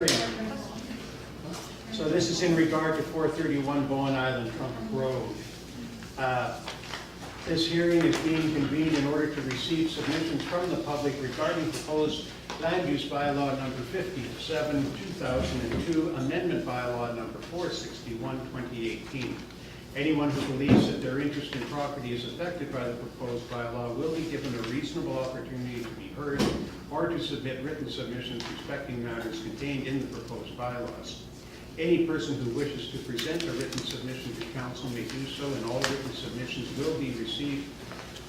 So this is in regard to 431 Bowen Island Trunk Road. This hearing is being convened in order to receive submissions from the public regarding proposed land use bylaw number 57-2002, amendment bylaw number 461-2018. Anyone who believes that their interest in property is affected by the proposed bylaw will be given a reasonable opportunity to be heard or to submit written submissions respecting matters contained in the proposed bylaws. Any person who wishes to present a written submission to council may do so, and all written submissions will be received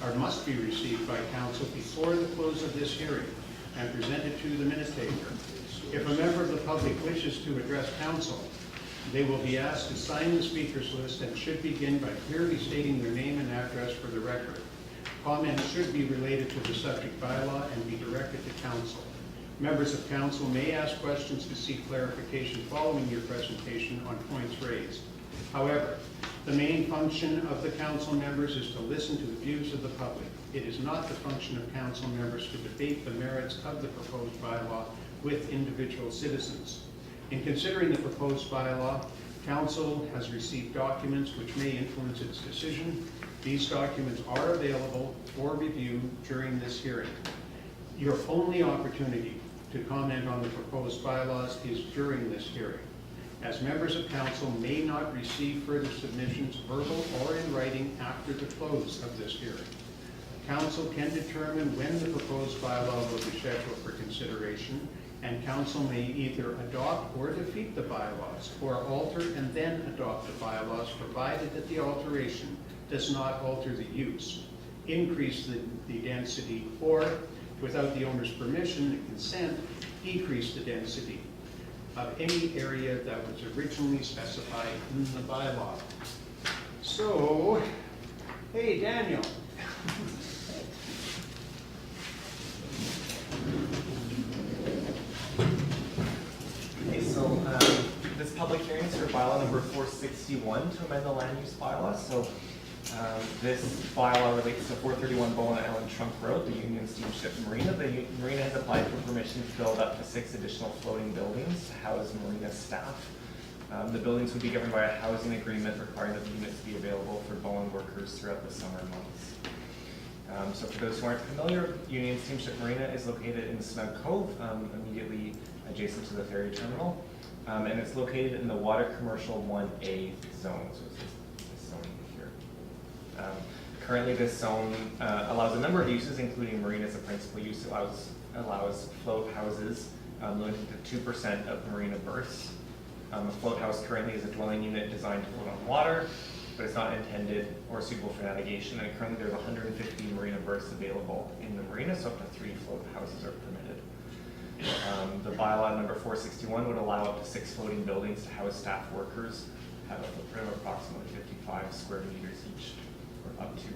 or must be received by council before the close of this hearing and presented to the minute taker. If a member of the public wishes to address council, they will be asked to sign the speakers list and should begin by clearly stating their name and address for the record. Comments should be related to the subject bylaw and be directed to council. Members of council may ask questions to seek clarification following your presentation on points raised. However, the main function of the council members is to listen to the views of the public. It is not the function of council members to debate the merits of the proposed bylaw with individual citizens. In considering the proposed bylaw, council has received documents which may influence its decision. These documents are available for review during this hearing. Your only opportunity to comment on the proposed bylaws is during this hearing, as members of council may not receive further submissions, verbal or in writing, after the close of this hearing. Council can determine when the proposed bylaw will be scheduled for consideration, and council may either adopt or defeat the bylaws, or alter and then adopt the bylaws, provided that the alteration does not alter the use, increase the density, or, without the owner's permission and consent, decrease the density of any area that was originally specified in the bylaw. So, hey, Daniel. Okay, so this public hearing is for bylaw number 461 to amend the land use bylaw. So this bylaw relates to 431 Bowen Island Trunk Road, the Union Steamship Marina. The marina has applied for permission to build up to 6 additional floating buildings to house marina staff. The buildings would be governed by a housing agreement requiring that the units be available for Bowen workers throughout the summer months. So for those who aren't familiar, Union Steamship Marina is located in Snug Cove, immediately adjacent to the ferry terminal. And it's located in the Water Commercial 1A zone. So it's this zone here. Currently this zone allows a number of uses, including marina as a principal use. It allows float houses limited to 2% of marina berths. A float house currently is a dwelling unit designed to float on water, but it's not intended or suitable for navigation. And currently there's 150 marina berths available in the marina, so up to 3 float houses are permitted. The bylaw number 461 would allow up to 6 floating buildings to house staff workers, have a footprint of approximately 55 square meters each, or up to.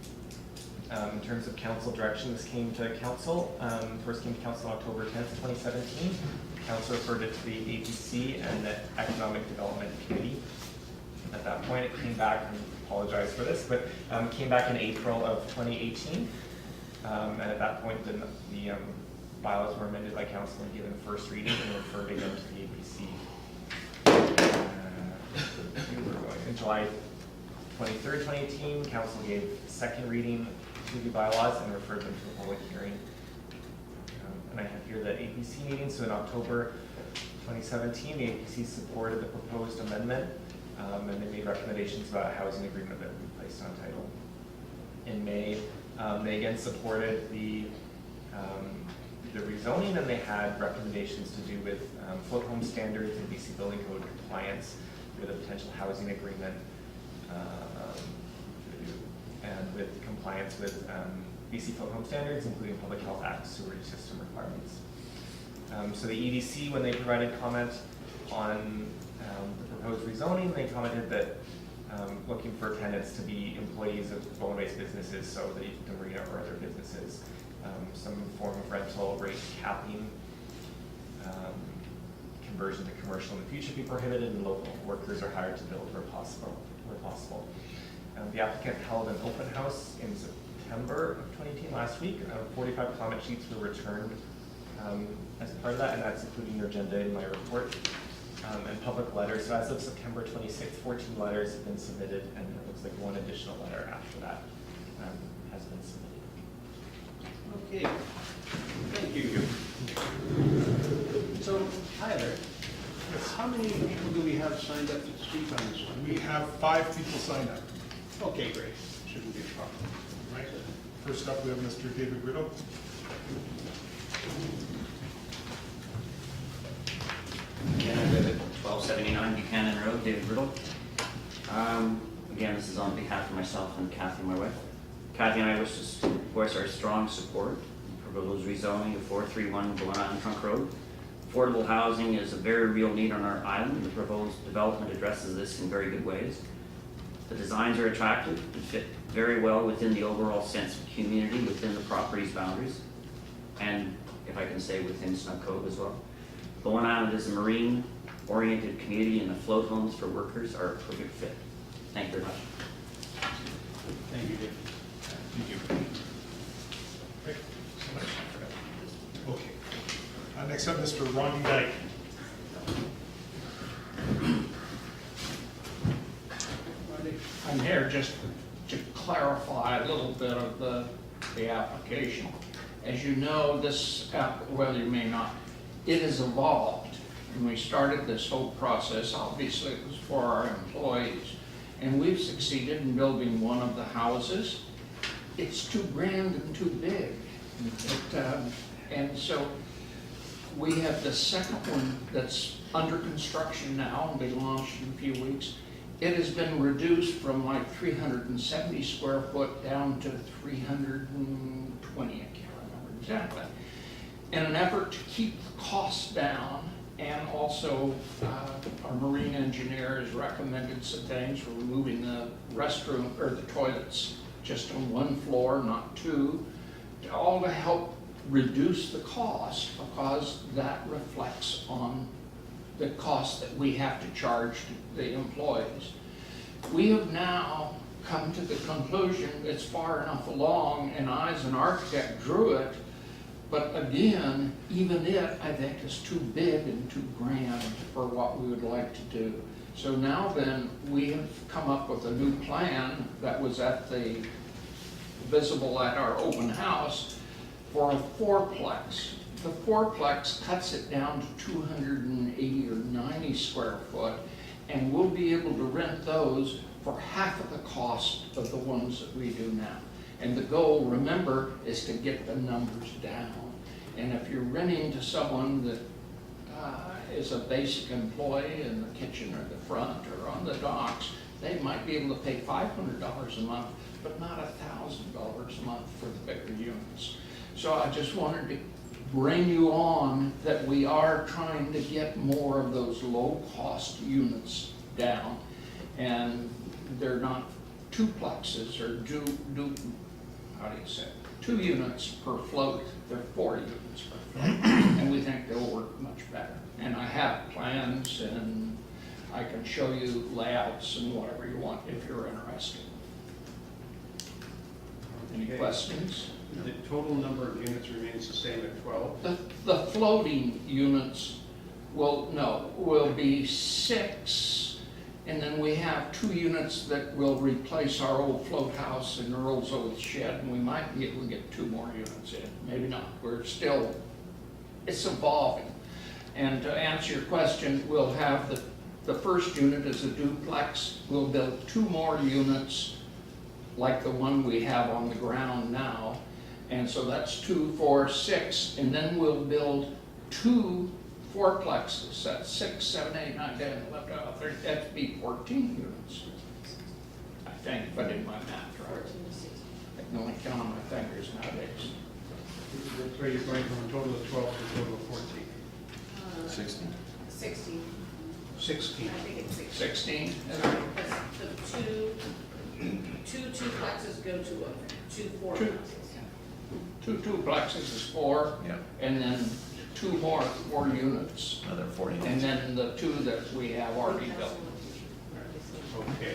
In terms of council direction, this came to council. First came to council on October 10th, 2017. Council referred it to the APC and the Economic Development Committee. At that point, it came back, and I apologize for this, but came back in April of 2018. And at that point, the bylaws were amended by council and given first reading and referred again to the APC. In July 23rd, 2018, council gave second reading to the bylaws and referred them to a public hearing. And I have here the APC meeting. So in October 2017, the APC supported the proposed amendment, and they made recommendations about a housing agreement that would be placed on title. In May, they again supported the rezoning, and they had recommendations to do with float home standards and BC Building Code compliance with a potential housing agreement, and with compliance with BC float home standards, including Public Health Act sewerage system requirements. So the EDC, when they provided comment on the proposed rezoning, they commented that looking for tenants to be employees of Bowen-based businesses, so the marina or other businesses. Some form of rental rate capping, conversion to commercial in the future be prohibited, and local workers are hired to build where possible. The applicant held an open house in September of 2018, last week. 45 comment sheets were returned as part of that, and that's including your agenda in my report. And public letters. So as of September 26th, 14 letters have been submitted, and it looks like one additional letter after that has been submitted. Okay, thank you. So, Tyler, how many people do we have signed up to speak on this one? We have 5 people signed up. Okay, great. Shouldn't be a problem. Right. First up, we have Mr. David Riddle. Again, I live at 1279 Buchanan Road, David Riddle. Again, this is on behalf of myself and Kathy, my wife. Kathy and I wish to voice our strong support for proposed rezoning of 431 Bowen Island Trunk Road. Affordable housing is a very real need on our island. The proposed development addresses this in very good ways. The designs are attractive and fit very well within the overall sense of community within the property's boundaries, and if I can say within Snug Cove as well. Bowen Island is a marine-oriented community, and the float homes for workers are a perfect fit. Thank you very much. Thank you, Dick. Thank you. Great. Okay. Next up, Mr. Ronnie Dyke. I'm here just to clarify a little bit of the application. As you know, this, well, you may not, it has evolved. When we started this whole process, obviously it was for our employees, and we've succeeded in building one of the houses. It's too grand and too big. And so we have the second one that's under construction now and be launched in a few weeks. It has been reduced from like 370 square foot down to 320, I can't remember exactly. In an effort to keep the costs down, and also our marine engineer has recommended some things. We're moving the restroom or the toilets just on one floor, not two, all to help reduce the cost, because that reflects on the cost that we have to charge to the employees. We have now come to the conclusion it's far enough along, and I as an architect drew it, but again, even it, I think, is too big and too grand for what we would like to do. So now then, we have come up with a new plan that was visible at our open house for a fourplex. The fourplex cuts it down to 280 or 90 square foot, and we'll be able to rent those for half of the cost of the ones that we do now. And the goal, remember, is to get the numbers down. And if you're renting to someone that is a basic employee in the kitchen or the front or on the docks, they might be able to pay $500 a month, but not $1,000 a month for the bigger units. So I just wanted to bring you on that we are trying to get more of those low-cost units down, and they're not duplexes or how do you say it? 2 units per float, they're 4 units per float, and we think they'll work much better. And I have plans, and I can show you layouts and whatever you want if you're interested. Any Okay. questions? The total number of units remains the same at 12? The floating units will be 6, and then we have 2 units that will replace our old float house and Earl's old shed, and we might be able to get 2 more units in, maybe not. It's evolving. And to answer your question, we'll have the first unit is a duplex. We'll build 2 more units like the one we have on the ground now. And so that's 2, 4, 6, and then we'll build 2 fourplexes. That's 6, 7, 8, 9, 10, 11, 12, 13. That'd be 14 units, I think, if I did my math right. I can only count on my fingers nowadays. So you're going from a total of 12 to a total of 14? 16. 16. 16. I think it's 16. 16? Because the two duplexes go to 2 fourplexes. 2 duplexes is 4, Yeah. and then 2 more 4 units, Another 40. and then the 2 that we have already built. Okay.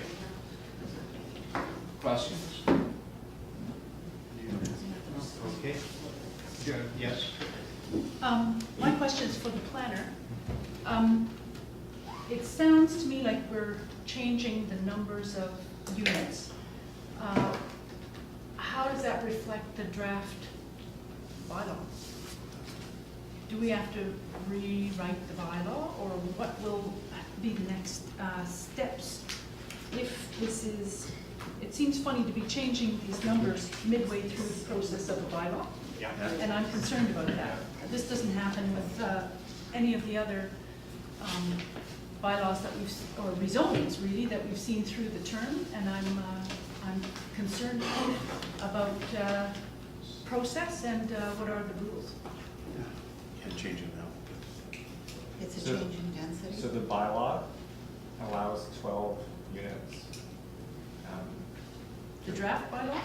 Questions? Okay. Yes? My question is for the planner. It sounds to me like we're changing the numbers of units. How does that reflect the draft bylaw? Do we have to rewrite the bylaw, or what will be the next steps? If this is, it seems funny to be changing these numbers midway through the process of a bylaw, Yeah. and I'm concerned about that. This doesn't happen with any of the other bylaws that we've, or rezonings really, that we've seen through the term, and I'm concerned about process and what are the rules. Can't change it now. It's a So- change in density. So the bylaw allows 12 units. The draft bylaw?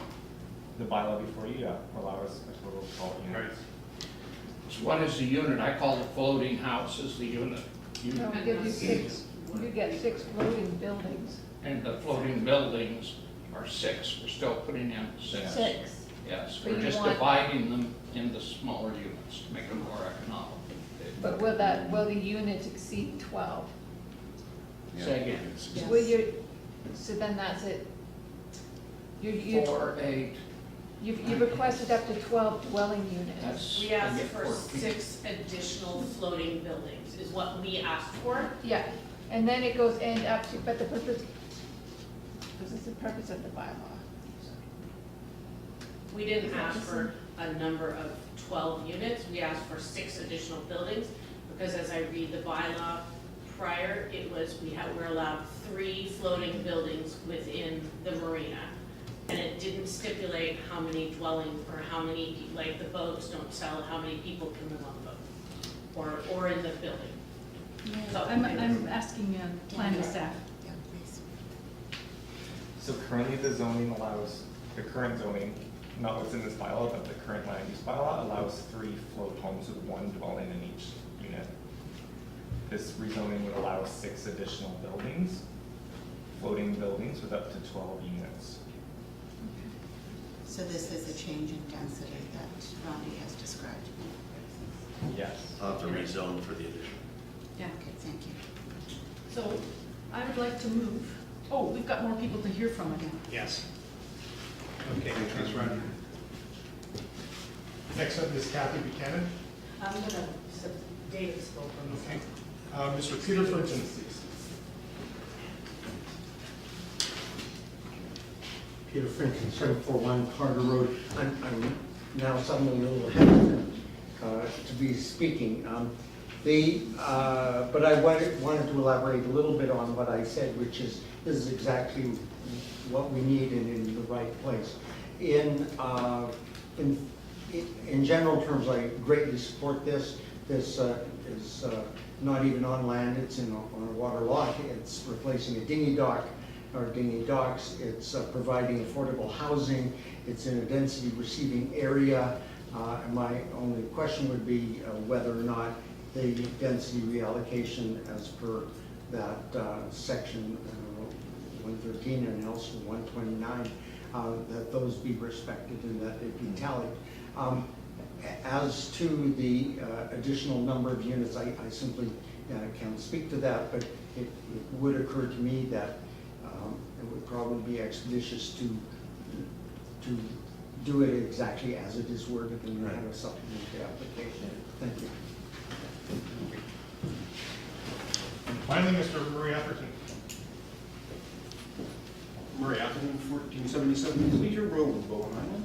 The bylaw before you, allows a total of 12 units. So what is the unit? I call the floating house as the unit. No, we give you six, you get 6 floating buildings. And the floating buildings are 6. We're still putting in 6. 6. Yes, But we're you just want- dividing them into smaller units to make them more economical. But will the units exceed 12? Say again. Yes. Will you, so then that's it. You 4, 8, you've requested up to 12 dwelling units. that's. We asked I get for 14. 6 additional floating buildings, is what we asked for. Yeah, and then it goes end up to, but the purpose, this is the purpose of the bylaw. We didn't ask for a number of 12 units, we asked for 6 additional buildings, because as I read the bylaw prior, it was, we're allowed 3 floating buildings within the marina. And it didn't stipulate how many dwellings, or how many, like the boats don't sell, how many people can live on the boat, or in the building. So- I'm asking planning staff. Yeah, please. So currently the zoning allows, the current zoning, not what's in this bylaw, but the current land use bylaw allows 3 float homes with 1 dwelling in each unit. This rezoning would allow 6 additional buildings, floating buildings with up to 12 units. So this is a change in density that Ronnie has described. Yes. I'll have to rezone for the addition. Yeah. Okay, thank you. So I would like to move, oh, we've got more people to hear from again. Yes. Okay, thanks, Ron. Next up is Kathy Buchanan. I'm gonna, David spoke on this. Okay. Mr. Peter Frinton. Peter Finch, 741 Carter Road. I'm now suddenly a little hesitant to be speaking. But I wanted to elaborate a little bit on what I said, which is this is exactly what we need and in the right place. In general terms, I greatly support this. This is not even on land, it's on a water lot. It's replacing a dinghy dock, or dinghy docks. It's providing affordable housing. It's in a density receiving area. My only question would be whether or not the density reallocation as per that section 113 and also 129, that those be respected and that it be tallied. As to the additional number of units, I simply can't speak to that, but it would occur to me that it would probably be expeditious to do it exactly as it is worded and have a supplementary application. Thank you. And finally, Mr. Murray Atherton. Murray Atherton, 1477 Cleator Road, Bowen Island.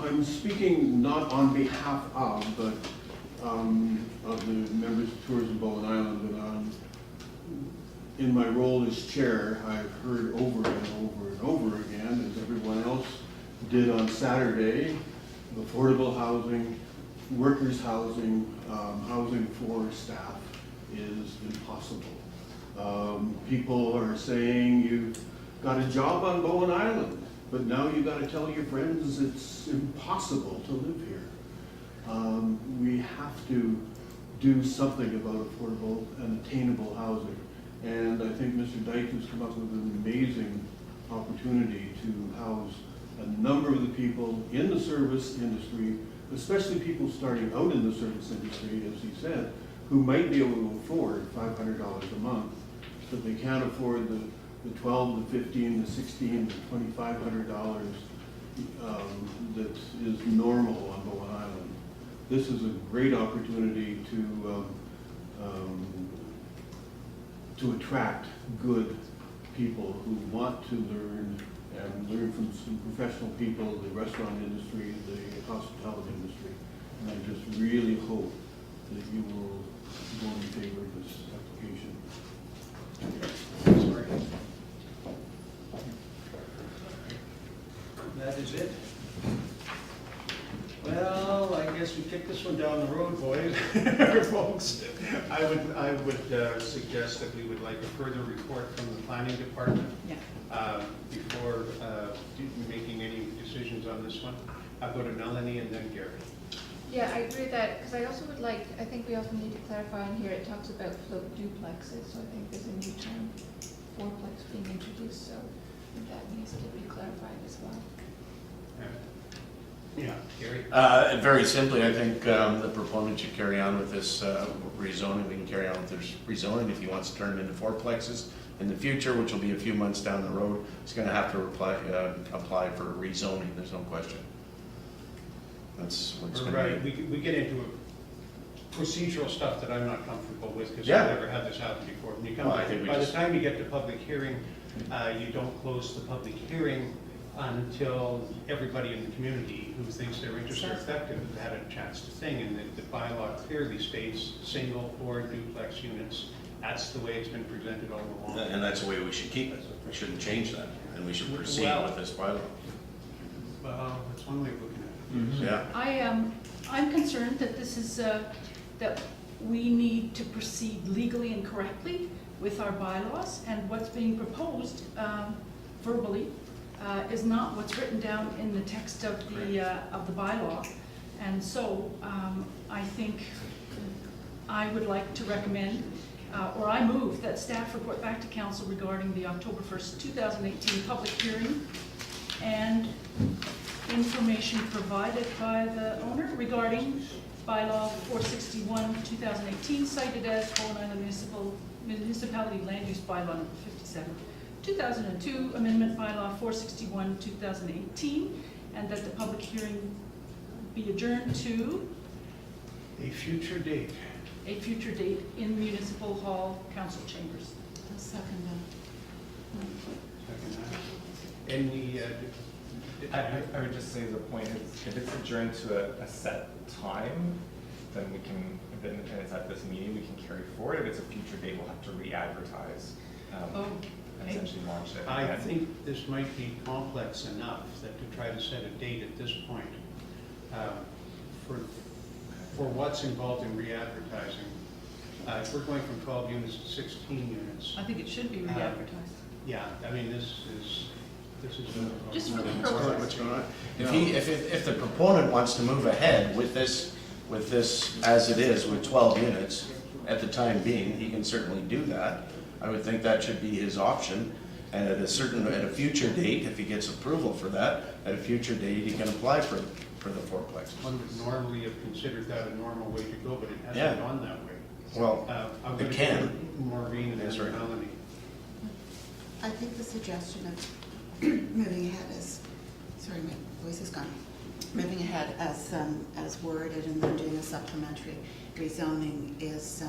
I'm speaking not on behalf of, but of the members of Tourism Bowen Island, but in my role as chair, I've heard over and over and over again, as everyone else did on Saturday, affordable housing, workers' housing, housing for staff is impossible. People are saying you've got a job on Bowen Island, but now you've got to tell your friends it's impossible to live here. We have to do something about affordable and attainable housing. And I think Mr. Dyke has come up with an amazing opportunity to house a number of the people in the service industry especially people starting out in the service industry, as he said, who might be able to afford $500 a month, but they can't afford the 12, the 15, the 16, the $2,500 that is normal on Bowen Island. This is a great opportunity to attract good people who want to learn and learn from some professional people, the restaurant industry, the hospitality industry. And I just really hope that you will go in favor of this application. Sorry. That is it. Well, I guess we kick this one down the road, boys, folks. I would suggest that we would like a further report from the planning department before making any decisions on this one. I'll go to Melanie and then Gary. Yeah, I agree with that, because I also would like, I think we also need to clarify in here, it talks about float duplexes, so I think there's a new term, fourplex being introduced, so I think that needs to be clarified as well. Yeah, Gary? Very simply, I think the proponent should carry on with this rezoning. We can carry on with this rezoning. If he wants to turn it into fourplexes in the future, which will be a few months down the road, he's going to have to apply for rezoning. There's no question. That's what's going to be. We get into procedural stuff that I'm not comfortable with because Yeah. I've never had this happen before. When you come Well, I think we by the just- time you get to public hearing, you don't close the public hearing until everybody in the community who thinks their interests are effective has had a chance to think, and the bylaw clearly states single or duplex units. That's the way it's been presented all along. And that's the way we should keep it. We shouldn't change that, and we should proceed Well- with this bylaw. Well, that's one way of looking at it. Yeah. I'm concerned that this is, that we need to proceed legally and correctly with our bylaws, and what's being proposed verbally is not what's written down in the text of the bylaw. And so I think I would like to recommend, or I move that staff report back to council regarding the October 1st, 2018 public hearing and information provided by the owner regarding bylaw 461-2018 cited as Bowen Island Municipality Land Use Bylaw number 57. 2002 Amendment Bylaw 461-2018, and that the public hearing be adjourned to A future date. a future date in Municipal Hall Council Chambers. I'll second Any, I would just say the point is, if it's adjourned to a set time, then we can, then it's at this meeting, we can carry forward. If it's a future date, we'll have to re-advertise. And essentially launch it. I think this might be complex enough that to try to set a date at this point for what's involved in re-advertising. If we're going from 12 units to 16 units. I think it should be re-advertised. Yeah, I mean, this is. Just for the What's going on? If the proponent wants to move ahead with this as it is with 12 units at the time being, he can certainly do that. I would think that should be his option, and at a future date, if he gets approval for that, at a future date, he can apply for the fourplexes. One would normally have considered that a normal way to go, but it Yeah. hasn't gone that way. Well, I'm it going to can. give Maureen and That's right. Melanie. I think the suggestion of moving ahead sorry, my voice is gone. Moving ahead as worded and then doing a supplementary rezoning is,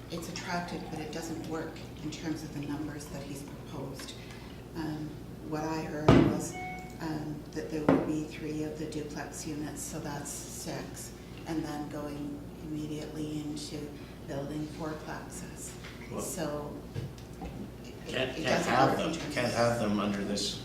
it's attractive, but it doesn't work in terms of the numbers that he's proposed. What I heard was that there would be 3 of the duplex units, so that's 6, and then going immediately into building fourplexes. Well, So Can't it have doesn't work them, in terms can't of- have them under this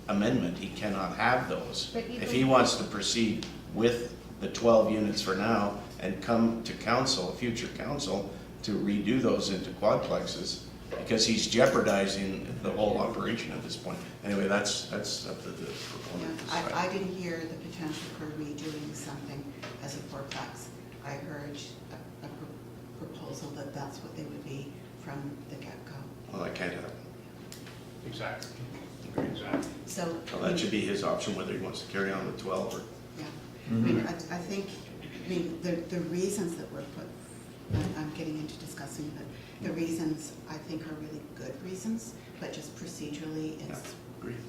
amendment. He cannot have those. But even- If he wants to proceed with the 12 units for now and come to council, future council, to redo those into quadplexes, because he's jeopardizing the whole operation at this point. Anyway, that's up to the Yeah, proponent to decide. I didn't hear the potential for redoing something as a fourplex. I heard a proposal that that's what they would be from the get-go. Well, that can't happen. Exactly. Exactly. So, Well, that should be his option, whether he wants to carry on with 12 or yeah. I mean, I think, the reasons that were put, I'm getting into discussing, but the reasons I think are really good reasons, but just procedurally it's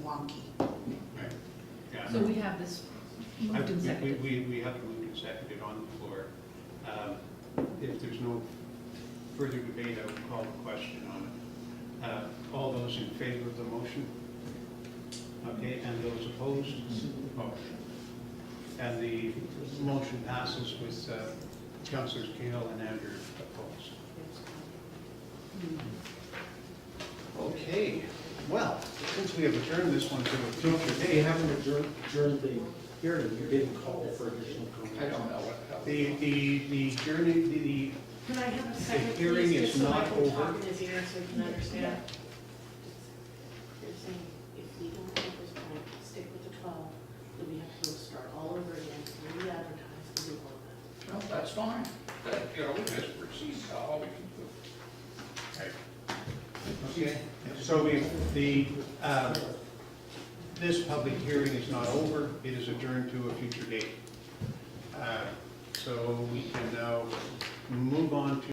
wonky. Right. Yeah. So we have this moved and seconded. We have to move and second it on the floor. If there's no further debate, I will call the question on it. All those in favor of the motion? Okay, and those opposed? Motion. And the motion passes with Councillors Kale and Andrew opposed. Okay, well, since we have adjourned this one to a future They date, haven't adjourned the hearing, you didn't call for additional comments. I don't know what the hell. the journey, Can I have a second, hearing please, is just so I not can over. talk in his ear so he can understand? You're saying, if we don't at this point stick with the 12, then we have to go start all over again, re-advertise, and do all of that. No, that's fine. That, you know, just proceed, all we can do. okay? So this public hearing is not over, it is adjourned to a future date. So we can now move on to